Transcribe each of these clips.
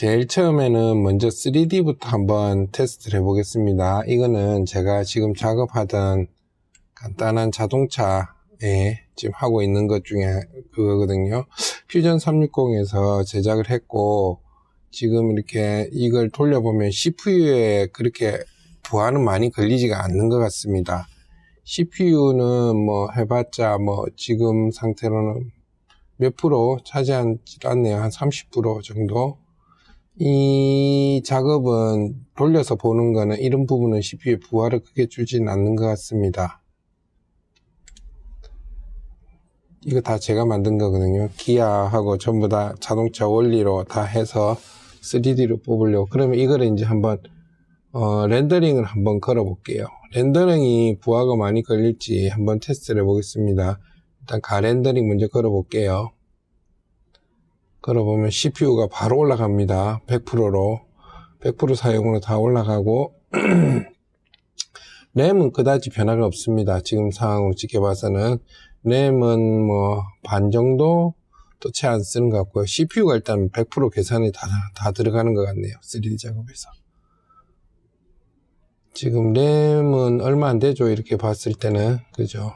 제일 처음에는 먼저 3D부터 한번 테스트를 해보겠습니다. 이거는 제가 지금 작업하던 간단한 자동차에 지금 하고 있는 것 중에 그거거든요. 퓨전 360에서 제작을 했고, 지금 이렇게 이걸 돌려보면 CPU에 그렇게 부하는 많이 걸리지가 않는 것 같습니다. CPU는 뭐 해봤자 뭐 지금 상태로는 몇 프로 차지하지 않네요. 한 30% 정도. 이 작업은 돌려서 보는 거는 이런 부분은 CPU에 부하를 크게 주진 않는 것 같습니다. 이거 다 제가 만든 거거든요. 기아하고 전부 다 자동차 원리로 다 해서 3D로 뽑으려고. 그러면 이거를 이제 한번 렌더링을 한번 걸어 볼게요. 렌더링이 부하가 많이 걸릴지 한번 테스트를 해 보겠습니다. 일단 가렌더링 먼저 걸어 볼게요. 걸어보면 CPU가 바로 올라갑니다. 100%로 100% 사용으로 다 올라가고 램은 그다지 변화가 없습니다. 지금 상황으로 지켜봐서는 램은 뭐 반 정도 또 채 안 쓰는 것 같고요. CPU가 일단 100% 계산이 다 들어가는 것 같네요. 3D 작업에서. 지금 램은 얼마 안 되죠. 이렇게 봤을 때는. 그죠?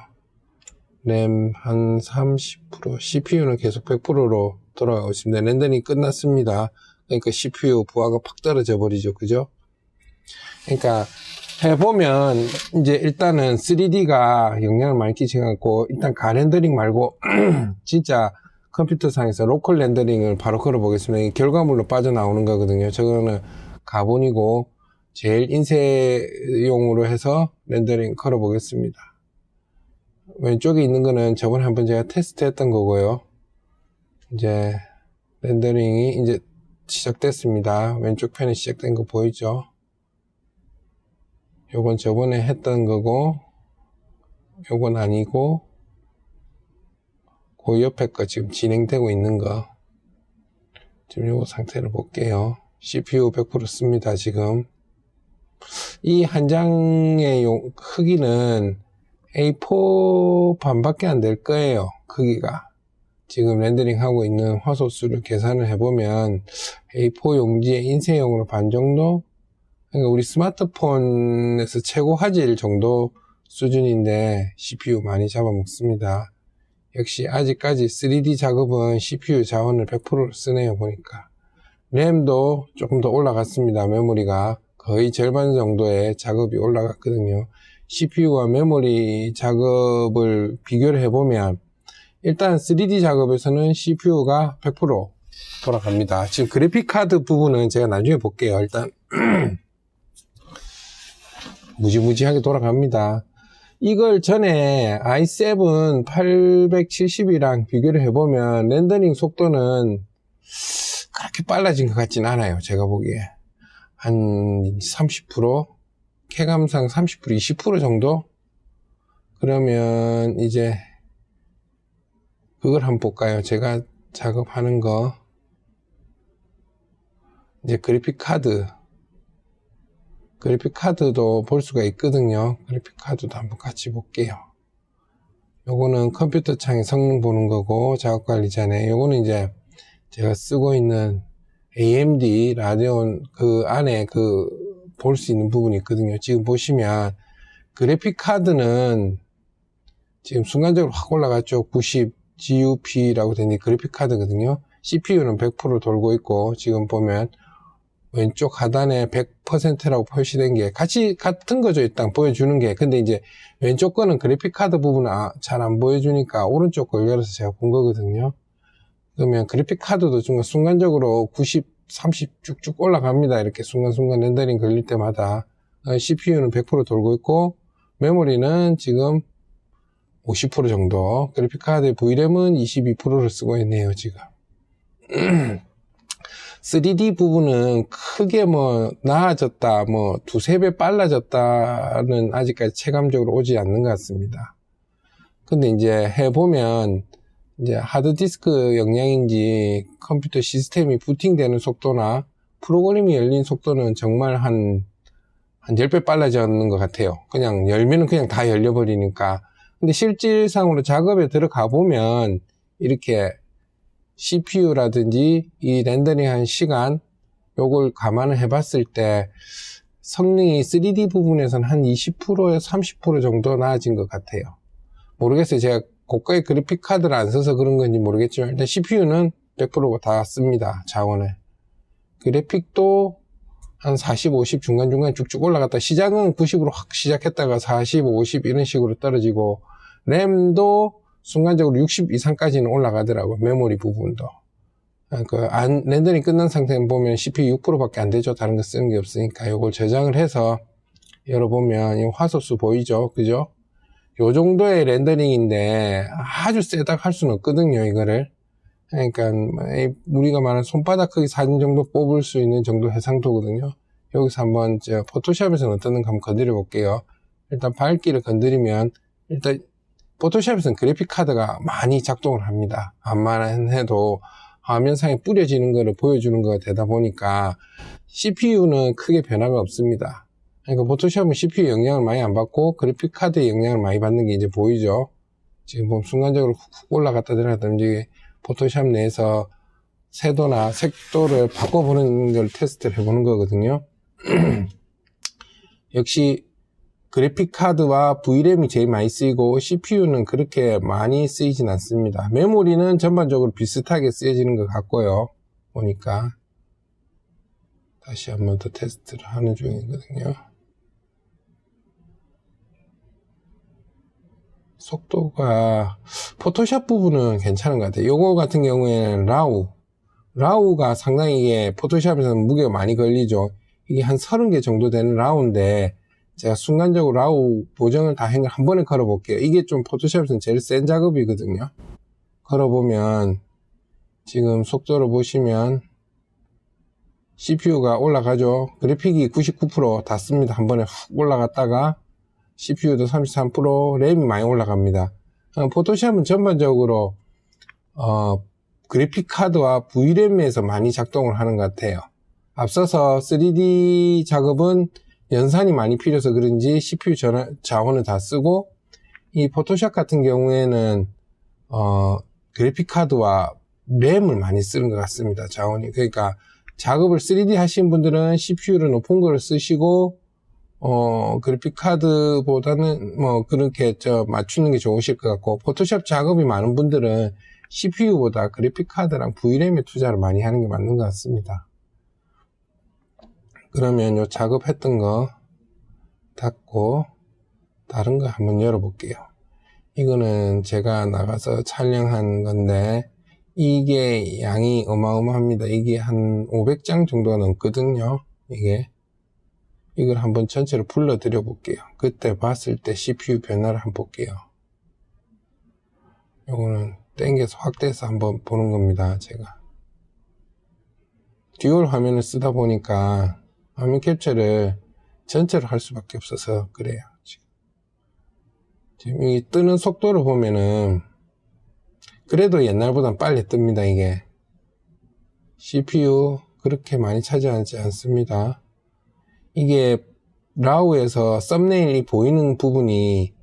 램 한 30%, CPU는 계속 100%로 돌아가고 있습니다. 렌더링이 끝났습니다. 그러니까 CPU 부하가 팍 떨어져 버리죠. 그죠? 그러니까 해보면 이제 일단은 3D가 영향을 많이 끼쳐갖고 일단 가렌더링 말고 진짜 컴퓨터상에서 로컬 렌더링을 바로 걸어 보겠습니다. 이게 결과물로 빠져나오는 거거든요. 저거는 가본이고 제일 인쇄용으로 해서 렌더링 걸어 보겠습니다. 왼쪽에 있는 거는 저번에 한번 제가 테스트 했던 거고요. 이제 렌더링이 이제 시작됐습니다. 왼쪽 편에 시작된 거 보이죠? 요건 저번에 했던 거고, 요건 아니고, 그 옆에 거 지금 진행되고 있는 거. 지금 요거 상태를 볼게요. CPU 100% 씁니다, 지금. 이 한 장의 크기는 A4 반밖에 안 될 거예요, 크기가. 지금 렌더링 하고 있는 화소수를 계산을 해보면 A4 용지의 인쇄용으로 반 정도? 그러니까 우리 스마트폰에서 최고 화질 정도 수준인데 CPU 많이 잡아먹습니다. 역시 아직까지 3D 작업은 CPU 자원을 100% 쓰네요, 보니까. 램도 조금 더 올라갔습니다. 메모리가 거의 절반 정도의 작업이 올라갔거든요. CPU와 메모리 작업을 비교를 해보면 일단 3D 작업에서는 CPU가 100% 돌아갑니다. 지금 그래픽카드 부분은 제가 나중에 볼게요. 일단 무지무지하게 돌아갑니다. 이걸 전에 i7 870이랑 비교를 해보면 렌더링 속도는 그렇게 빨라진 것 같진 않아요. 제가 보기에 한 30%, 쾌감상 30%, 20% 정도? 그러면 이제 그걸 한번 볼까요? 제가 작업하는 거 이제 그래픽카드도 볼 수가 있거든요. 그래픽카드도 한번 같이 볼게요. 요거는 컴퓨터 창에 성능 보는 거고 작업관리 전에 요거는 이제 제가 쓰고 있는 AMD 라데온 그 안에 볼 수 있는 부분이 있거든요. 지금 보시면 그래픽카드는 지금 순간적으로 확 올라갔죠. 90 GUP라고 된 이 그래픽카드거든요. CPU는 100% 돌고 있고 지금 보면 왼쪽 하단에 100%라고 표시된 게 같은 거죠. 일단 보여주는 게. 근데 이제 왼쪽 거는 그래픽카드 부분은 잘 안 보여주니까 오른쪽 걸 열어서 제가 본 거거든요. 그러면 그래픽카드도 순간적으로 90, 30 쭉쭉 올라갑니다. 이렇게 순간순간 렌더링 걸릴 때마다. CPU는 100% 돌고 있고 메모리는 지금 50% 정도. 그래픽카드의 VRAM은 22%를 쓰고 있네요, 지금. 3D 부분은 크게 뭐 나아졌다, 뭐 두세 배 빨라졌다는 아직까지 체감적으로 오지 않는 것 같습니다. 근데 이제 해보면 이제 하드디스크 영향인지 컴퓨터 시스템이 부팅되는 속도나 프로그램이 열린 속도는 정말 한 10배 빨라졌는 것 같아요. 그냥 열면은 그냥 다 열려버리니까. 근데 실질상으로 작업에 들어가 보면 이렇게 CPU라든지 이 렌더링 한 시간 요걸 감안을 해봤을 때 성능이 3D 부분에서는 한 20%에서 30% 정도 나아진 것 같아요. 모르겠어요. 제가 고가의 그래픽 카드를 안 써서 그런 건지 모르겠지만 일단 CPU는 100%가 다 씁니다. 자원을. 그래픽도 한 40, 50 중간중간 쭉쭉 올라갔다. 시작은 90으로 확 시작했다가 40, 50 이런 식으로 떨어지고 램도 순간적으로 60 이상까지는 올라가더라고요. 메모리 부분도. 렌더링 끝난 상태는 보면 CPU 6%밖에 안 되죠. 다른 거 쓰는 게 없으니까. 요걸 저장을 해서 열어보면 이 화소수 보이죠? 그죠? 요 정도의 렌더링인데 아주 세다고 할 수는 없거든요. 이거를. 그러니까 우리가 말하는 손바닥 크기 사진 정도 뽑을 수 있는 정도 해상도거든요. 여기서 한번 포토샵에서는 어떤가 한번 건드려 볼게요. 일단 밝기를 건드리면 일단 포토샵에서는 그래픽 카드가 많이 작동을 합니다. 암만 해도 화면상에 뿌려지는 거를 보여주는 거가 되다 보니까 CPU는 크게 변화가 없습니다. 그러니까 포토샵은 CPU 영향을 많이 안 받고 그래픽 카드의 영향을 많이 받는 게 이제 보이죠. 지금 보면 순간적으로 훅 올라갔다 내려갔다 움직이 포토샵 내에서 채도나 색도를 바꿔보는 걸 테스트를 해보는 거거든요. 역시 그래픽 카드와 VRAM이 제일 많이 쓰이고 CPU는 그렇게 많이 쓰이진 않습니다. 메모리는 전반적으로 비슷하게 쓰여지는 것 같고요. 보니까 다시 한번 더 테스트를 하는 중이거든요. 속도가 포토샵 부분은 괜찮은 것 같아요. 요거 같은 경우에는 라우가 상당히 이게 포토샵에서는 무게가 많이 걸리죠. 이게 한 30개 정도 되는 라우인데 제가 순간적으로 라우 보정을 다 한 번에 걸어 볼게요. 이게 좀 포토샵에서는 제일 센 작업이거든요. 걸어보면 지금 속도를 보시면 CPU가 올라가죠. 그래픽이 99% 닿습니다. 한 번에 훅 올라갔다가 CPU도 33%, 램이 많이 올라갑니다. 포토샵은 전반적으로 그래픽 카드와 VRAM에서 많이 작동을 하는 것 같아요. 앞서서 3D 작업은 연산이 많이 필요해서 그런지 CPU 자원을 다 쓰고, 이 포토샵 같은 경우에는 그래픽 카드와 램을 많이 쓰는 것 같습니다. 자원이. 그러니까 작업을 3D 하시는 분들은 CPU를 높은 거를 쓰시고 그래픽 카드보다는 뭐 그렇게 맞추는 게 좋으실 것 같고, 포토샵 작업이 많은 분들은 CPU보다 그래픽 카드랑 VRAM에 투자를 많이 하는 게 맞는 것 같습니다. 그러면 요 작업했던 거 닫고 다른 거 한번 열어볼게요. 이거는 제가 나가서 촬영한 건데 이게 양이 어마어마합니다. 이게 한 500장 정도가 넘거든요. 이걸 한번 전체로 불러 드려 볼게요. 그때 봤을 때 CPU 변화를 한번 볼게요. 요거는 땡겨서 확대해서 한번 보는 겁니다. 제가 듀얼 화면을 쓰다 보니까 화면 캡처를 전체로 할 수밖에 없어서 그래요. 지금 이 뜨는 속도를 보면은 그래도 옛날보단 빨리 뜹니다. 이게 CPU 그렇게 많이 차지하지 않습니다. 이게 라우에서 썸네일이 보이는 부분이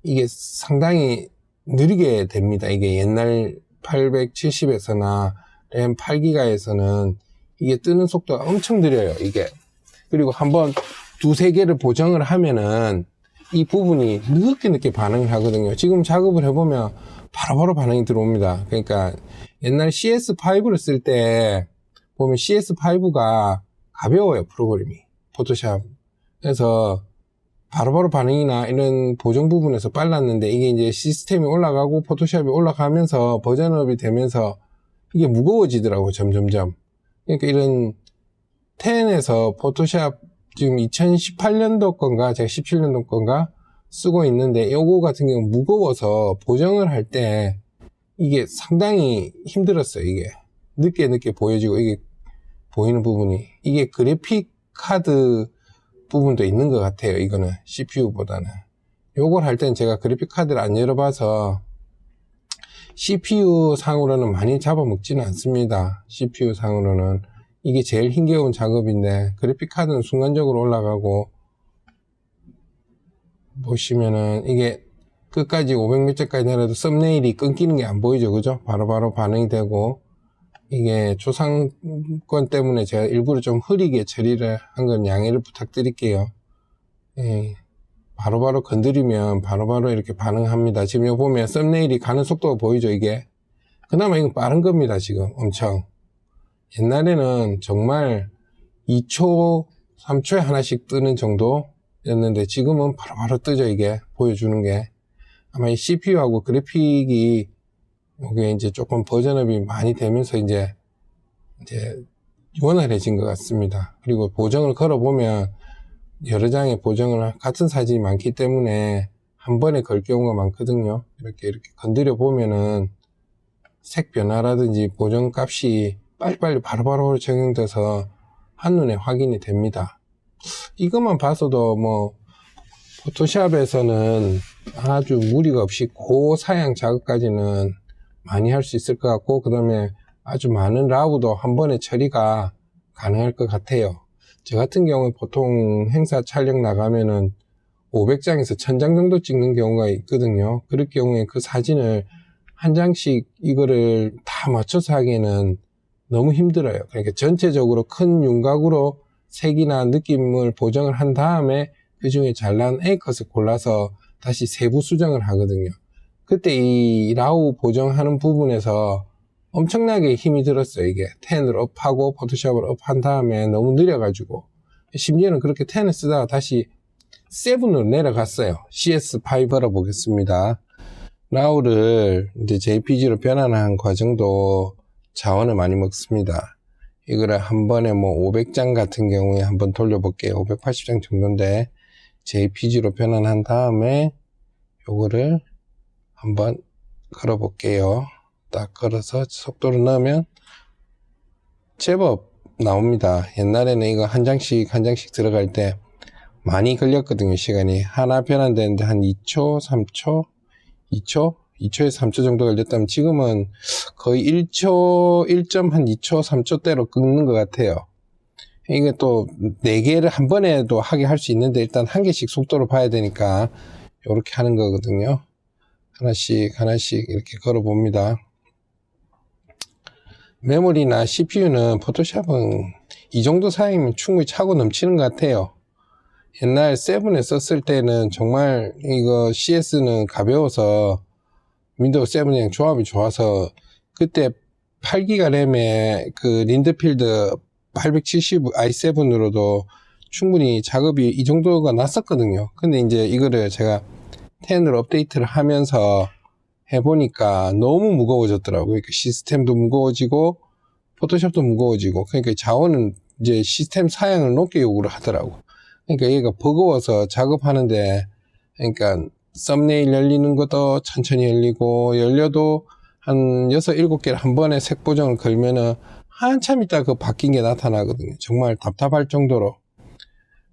이게 상당히 느리게 됩니다. 이게 옛날 870에서나 램 8기가에서는 이게 뜨는 속도가 엄청 느려요. 이게. 그리고 한번 두세 개를 보정을 하면은 이 부분이 늦게 반응을 하거든요. 지금 작업을 해보면 바로바로 반응이 들어옵니다. 그러니까 옛날 CS5를 쓸 때 보면 CS5가 가벼워요. 프로그램이. 포토샵. 그래서 바로바로 반응이나 이런 보정 부분에서 빨랐는데 이게 이제 시스템이 올라가고 포토샵이 올라가면서 버전업이 되면서 이게 무거워지더라고요. 점점점. 그러니까 이런 10에서 포토샵 지금 2018년도 건가 제가 17년도 건가 쓰고 있는데 요거 같은 경우 무거워서 보정을 할 때 이게 상당히 힘들었어요. 이게 늦게 보여지고 이게 보이는 부분이 이게 그래픽 카드 부분도 있는 것 같아요. 이거는 CPU보다는 요걸 할 때는 제가 그래픽 카드를 안 열어봐서 CPU 상으로는 많이 잡아먹지는 않습니다. CPU 상으로는 이게 제일 힘겨운 작업인데 그래픽 카드는 순간적으로 올라가고 보시면은 이게 끝까지 500몇째까지 내려도 썸네일이 끊기는 게 안 보이죠. 그죠? 바로바로 반응이 되고 이게 초상권 때문에 제가 일부러 좀 흐리게 처리를 한 건 양해를 부탁드릴게요. 예, 바로바로 건드리면 바로바로 이렇게 반응합니다. 지금 여기 보면 썸네일이 가는 속도가 보이죠, 이게? 그나마 이건 빠른 겁니다, 지금. 엄청. 옛날에는 정말 2초, 3초에 하나씩 뜨는 정도였는데 지금은 바로바로 뜨죠, 이게. 보여주는 게. 아마 이 CPU하고 그래픽이 이게 이제 조금 버전업이 많이 되면서 이제 원활해진 것 같습니다. 그리고 보정을 걸어보면 여러 장의 보정을 같은 사진이 많기 때문에 한 번에 걸 경우가 많거든요. 이렇게 건드려 보면은 색 변화라든지 보정 값이 빨리빨리 바로바로 적용돼서 한눈에 확인이 됩니다. 이것만 봐서도 뭐 포토샵에서는 아주 무리가 없이 고사양 작업까지는 많이 할 수 있을 것 같고, 그 다음에 아주 많은 라우도 한 번에 처리가 가능할 것 같아요. 저 같은 경우는 보통 행사 촬영 나가면은 500장에서 1000장 정도 찍는 경우가 있거든요. 그럴 경우에 그 사진을 한 장씩 이거를 다 맞춰서 하기에는 너무 힘들어요. 그러니까 전체적으로 큰 윤곽으로 색이나 느낌을 보정을 한 다음에 그 중에 잘난 A컷을 골라서 다시 세부 수정을 하거든요. 그때 이 라우 보정하는 부분에서 엄청나게 힘이 들었어요. 이게 10을 업하고 포토샵을 업한 다음에 너무 느려가지고, 심지어는 그렇게 10을 쓰다가 다시 7으로 내려갔어요. CS5 걸어보겠습니다. 라우를 이제 JPG로 변환한 과정도 자원을 많이 먹습니다. 이거를 한 번에 뭐 500장 같은 경우에 한번 돌려볼게요. 580장 정도인데 JPG로 변환한 다음에 요거를 한번 걸어볼게요. 딱 걸어서 속도를 넣으면 제법 나옵니다. 옛날에는 이거 한 장씩 들어갈 때 많이 걸렸거든요. 시간이 하나 변환되는데 한 2초 3초 2초에서 3초 정도 걸렸다면 지금은 거의 1초 1.2초 3초대로 끊는 것 같아요. 이게 또 4개를 한 번에도 하게 할 수 있는데 일단 한 개씩 속도를 봐야 되니까 이렇게 하는 거거든요. 하나씩 이렇게 걸어 봅니다. 메모리나 CPU는 포토샵은 이 정도 사양이면 충분히 차고 넘치는 것 같아요. 옛날 7에 썼을 때는 정말 이거 CS는 가벼워서 윈도우 7이랑 조합이 좋아서 그때 8기가 램에 그 린드필드 870 i7으로도 충분히 작업이 이 정도가 났었거든요. 근데 이제 이거를 제가 10으로 업데이트를 하면서 해보니까 너무 무거워졌더라고요. 그러니까 시스템도 무거워지고 포토샵도 무거워지고, 그러니까 자원은 이제 시스템 사양을 높게 요구를 하더라고. 그러니까 얘가 버거워서 작업하는데, 그러니까 썸네일 열리는 것도 천천히 열려도 한 6, 7개를 한 번에 색 보정을 걸면은 한참 있다 그 바뀐 게 나타나거든요. 정말 답답할 정도로.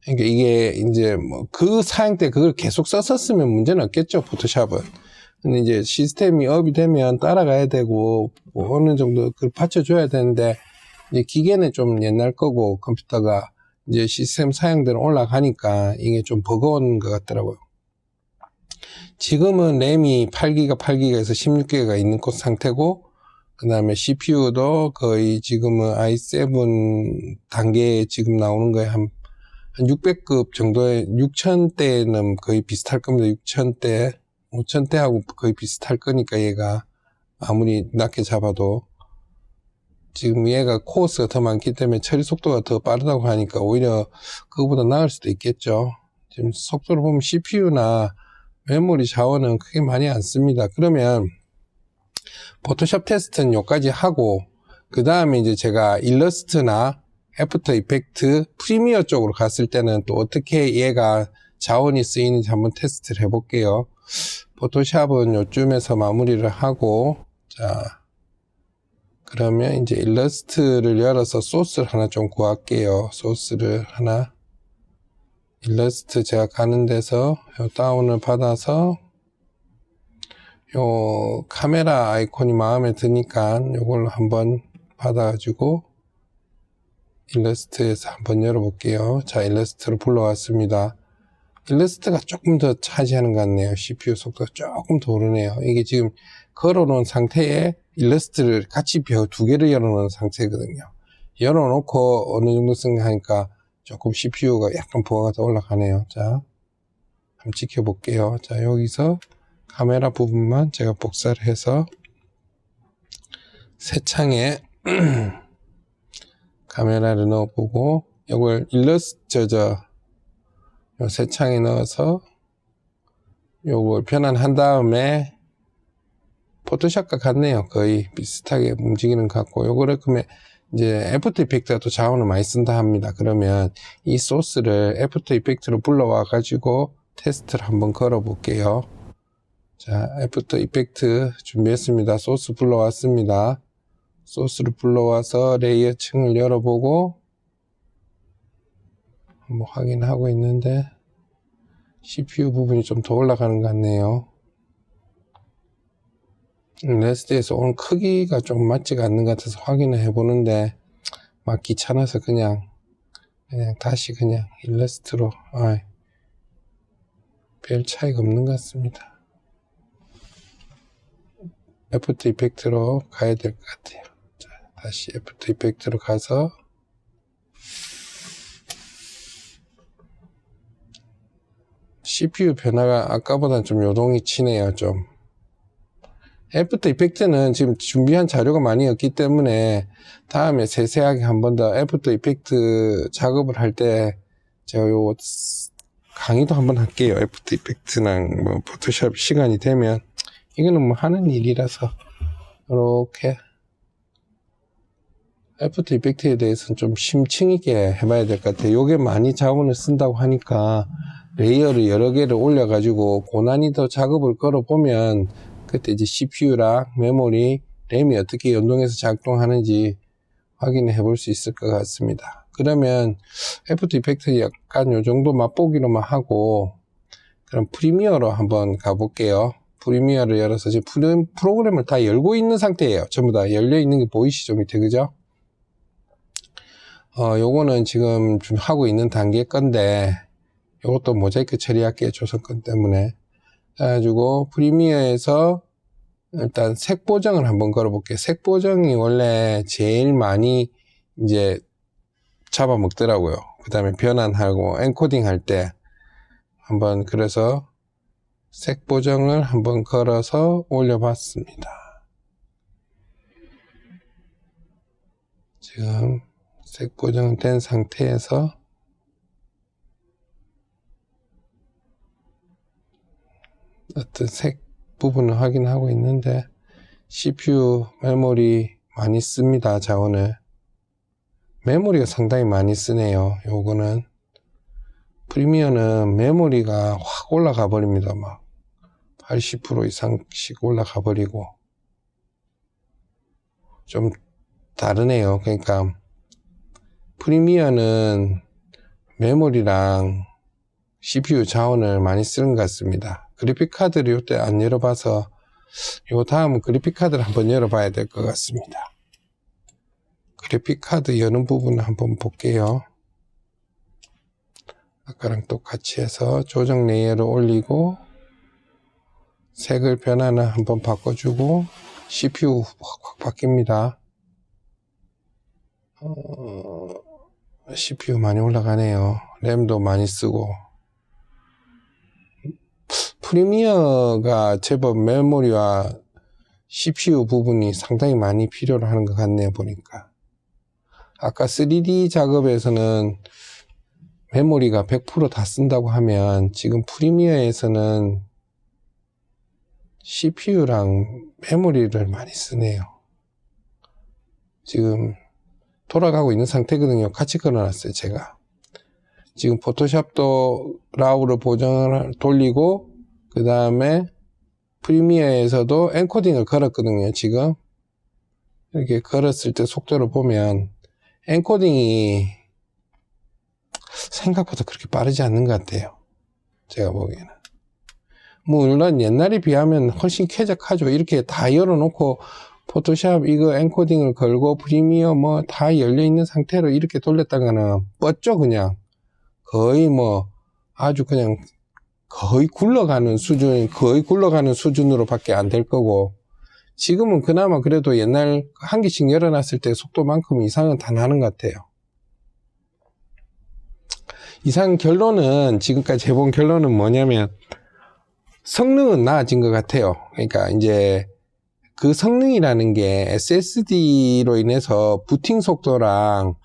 그러니까 이게 이제 뭐 그 사양 때 그걸 계속 썼었으면 문제는 없겠죠, 포토샵은. 근데 이제 시스템이 업이 되면 따라가야 되고 뭐 어느 정도 그걸 받쳐줘야 되는데, 이제 기계는 좀 옛날 거고 컴퓨터가 이제 시스템 사양대로 올라가니까 이게 좀 버거운 것 같더라고요. 지금은 램이 8기가 8기가에서 16기가 있는 상태고, 그 다음에 CPU도 거의 지금은 i7 단계에 지금 나오는 거에 한 600급 정도의 6000대는 거의 비슷할 겁니다. 6000대, 5000대하고 거의 비슷할 거니까 얘가 아무리 낮게 잡아도 지금 얘가 코어스가 더 많기 때문에 처리 속도가 더 빠르다고 하니까 오히려 그거보다 나을 수도 있겠죠. 지금 속도를 보면 CPU나 메모리 자원은 크게 많이 안 씁니다. 그러면 포토샵 테스트는 여기까지 하고, 그 다음에 이제 제가 일러스트나 애프터 이펙트 프리미어 쪽으로 갔을 때는 또 어떻게 얘가 자원이 쓰이는지 한번 테스트를 해볼게요. 포토샵은 요쯤에서 마무리를 하고, 자, 그러면 이제 일러스트를 열어서 소스를 하나 좀 구할게요. 소스를 하나, 일러스트 제가 가는 데서 요 다운을 받아서 요 카메라 아이콘이 마음에 드니까 요걸로 한번 받아가지고 일러스트에서 한번 열어볼게요. 자, 일러스트로 불러왔습니다. 일러스트가 조금 더 차지하는 것 같네요. CPU 속도가 조금 더 오르네요. 이게 지금 걸어놓은 상태에 일러스트를 같이 두 개를 열어놓은 상태거든요. 열어놓고 어느 정도 생각하니까 조금 CPU가 약간 부하가 더 올라가네요. 자, 한번 지켜볼게요. 자, 여기서 카메라 부분만 제가 복사를 해서 새 창에 카메라를 넣어보고 이걸 일러스트 새 창에 넣어서 요걸 변환한 다음에 포토샵과 같네요. 거의 비슷하게 움직이는 것 같고, 요거를 그러면 이제 애프터 이펙트가 또 자원을 많이 쓴다 합니다. 그러면 이 소스를 애프터 이펙트로 불러와 가지고 테스트를 한번 걸어 볼게요. 자, 애프터 이펙트 준비했습니다. 소스 불러왔습니다. 소스를 불러와서 레이어 층을 열어보고 한번 확인하고 있는데 CPU 부분이 좀 더 올라가는 것 같네요. 레스트에서 오늘 크기가 좀 맞지가 않는 것 같아서 확인을 해보는데 막 귀찮아서 그냥 다시 그냥 일러스트로 별 차이가 없는 것 같습니다. 애프터 이펙트로 가야 될 것 같아요. 자, 다시 애프터 이펙트로 가서 CPU 변화가 아까보다는 좀 요동이 치네요. 좀 애프터 이펙트는 지금 준비한 자료가 많이 없기 때문에 다음에 세세하게 한 번 더 애프터 이펙트 작업을 할 때 제가 요 강의도 한번 할게요. 애프터 이펙트랑 뭐 포토샵 시간이 되면 이거는 뭐 하는 일이라서 이렇게 애프터 이펙트에 대해서는 좀 심층 있게 해봐야 될 것 같아요. 요게 많이 자원을 쓴다고 하니까 레이어를 여러 개를 올려가지고 고난이도 작업을 걸어보면 그때 이제 CPU랑 메모리, 램이 어떻게 연동해서 작동하는지 확인해 볼 수 있을 것 같습니다. 그러면 애프터 이펙트 약간 요 정도 맛보기로만 하고 그럼 프리미어로 한번 가볼게요. 프리미어를 열어서 지금 프로그램을 다 열고 있는 상태예요. 전부 다 열려 있는 게 보이시죠? 밑에, 그죠? 요거는 지금 좀 하고 있는 단계 건데 요것도 모자이크 처리할게요. 조선 건 때문에. 그래가지고 프리미어에서 일단 색 보정을 한번 걸어볼게요. 색 보정이 원래 제일 많이 이제 잡아먹더라고요. 그 다음에 변환하고 엔코딩 할 때 한번 그래서 색 보정을 한번 걸어서 올려봤습니다. 지금 색 보정 된 상태에서 어떤 색 부분을 확인하고 있는데 CPU 메모리 많이 씁니다. 자원을 메모리가 상당히 많이 쓰네요. 요거는 프리미어는 메모리가 확 올라가 버립니다. 막 80% 이상씩 올라가 버리고 좀 다르네요. 그러니까 프리미어는 메모리랑 CPU 자원을 많이 쓰는 것 같습니다. 그래픽카드를 요때 안 열어봐서 요 다음은 그래픽카드를 한번 열어봐야 될 것 같습니다. 그래픽카드 여는 부분을 한번 볼게요. 아까랑 똑같이 해서 조정 레이어를 올리고 색을 변화는 한번 바꿔주고 CPU 확 바뀝니다. CPU 많이 올라가네요. 램도 많이 쓰고 프리미어가 제법 메모리와 CPU 부분이 상당히 많이 필요로 하는 것 같네요. 보니까 아까 3D 작업에서는 메모리가 100% 다 쓴다고 하면 지금 프리미어에서는 CPU랑 메모리를 많이 쓰네요. 지금 돌아가고 있는 상태거든요. 같이 걸어놨어요. 제가 지금 포토샵도 라우로 보정을 돌리고 그 다음에 프리미어에서도 엔코딩을 걸었거든요. 지금 이렇게 걸었을 때 속도를 보면 엔코딩이 생각보다 그렇게 빠르지 않는 것 같아요. 제가 보기에는 물론 옛날에 비하면 훨씬 쾌적하죠. 이렇게 다 열어놓고 포토샵 이거 엔코딩을 걸고 프리미어 뭐 다 열려있는 상태로 이렇게 돌렸다가는 뻗죠. 그냥 거의 뭐 아주 그냥 거의 굴러가는 수준으로 밖에 안 될 거고 지금은 그나마 그래도 옛날 한 개씩 열어놨을 때 속도만큼 이상은 다 나는 것 같아요. 이상 결론은, 지금까지 해본 결론은 뭐냐면, 성능은 나아진 것 같아요. 그러니까 이제 그 성능이라는 게 SSD로 인해서 부팅 속도랑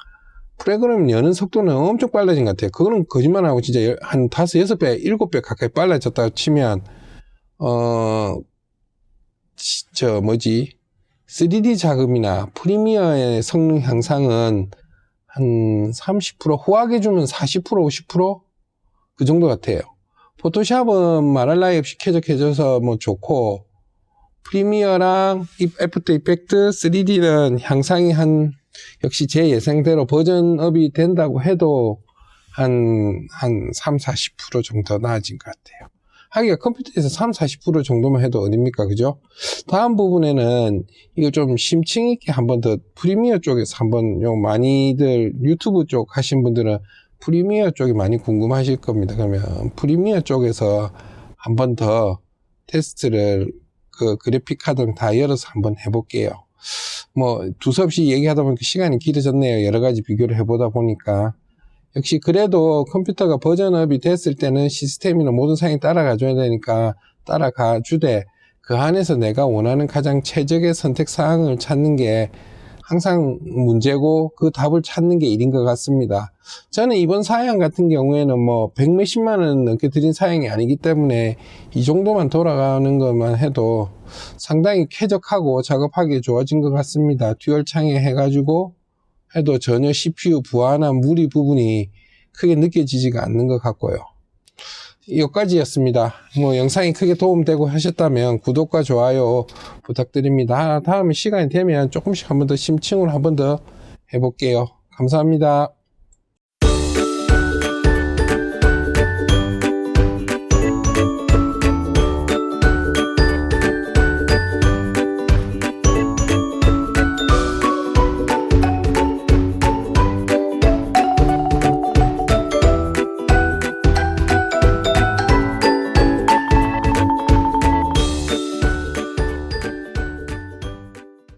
프로그램 여는 속도는 엄청 빨라진 것 같아요. 그거는 거짓말하고 진짜 한 5, 6배, 7배 가까이 빨라졌다고 치면, 3D 작업이나 프리미어의 성능 향상은 한 30%, 호하게 주면 40%, 50%? 그 정도 같아요. 포토샵은 말할 나위 없이 쾌적해져서 뭐 좋고, 프리미어랑 애프터 이펙트 3D는 향상이 역시 제 예상대로 버전업이 된다고 해도 한 3, 40% 정도 나아진 것 같아요. 하기가 컴퓨터에서 3, 40% 정도만 해도 어딥니까? 그죠? 다음 부분에는 이거 좀 심층 있게 한번 더 프리미어 쪽에서 한번 많이들 유튜브 쪽 하신 분들은 프리미어 쪽이 많이 궁금하실 겁니다. 그러면 프리미어 쪽에서 한번 더 테스트를 그래픽 카드 다 열어서 한번 해볼게요. 뭐 두서없이 얘기하다 보니까 시간이 길어졌네요. 여러 가지 비교를 해보다 보니까. 역시 그래도 컴퓨터가 버전업이 됐을 때는 시스템이나 모든 사양이 따라가줘야 되니까 따라가 주되, 그 안에서 내가 원하는 가장 최적의 선택 사항을 찾는 게 항상 문제고 그 답을 찾는 게 일인 것 같습니다. 저는 이번 사양 같은 경우에는 뭐 100몇십만 원 넘게 들인 사양이 아니기 때문에 이 정도만 돌아가는 것만 해도 상당히 쾌적하고 작업하기 좋아진 것 같습니다. 듀얼 창에 해가지고 해도 전혀 CPU 부하나 무리 부분이 크게 느껴지지가 않는 것 같고요. 여기까지였습니다. 뭐 영상이 크게 도움되고 하셨다면 구독과 좋아요 부탁드립니다. 다음에 시간이 되면 조금씩 한 번 더 심층으로 한 번 더 해볼게요. 감사합니다.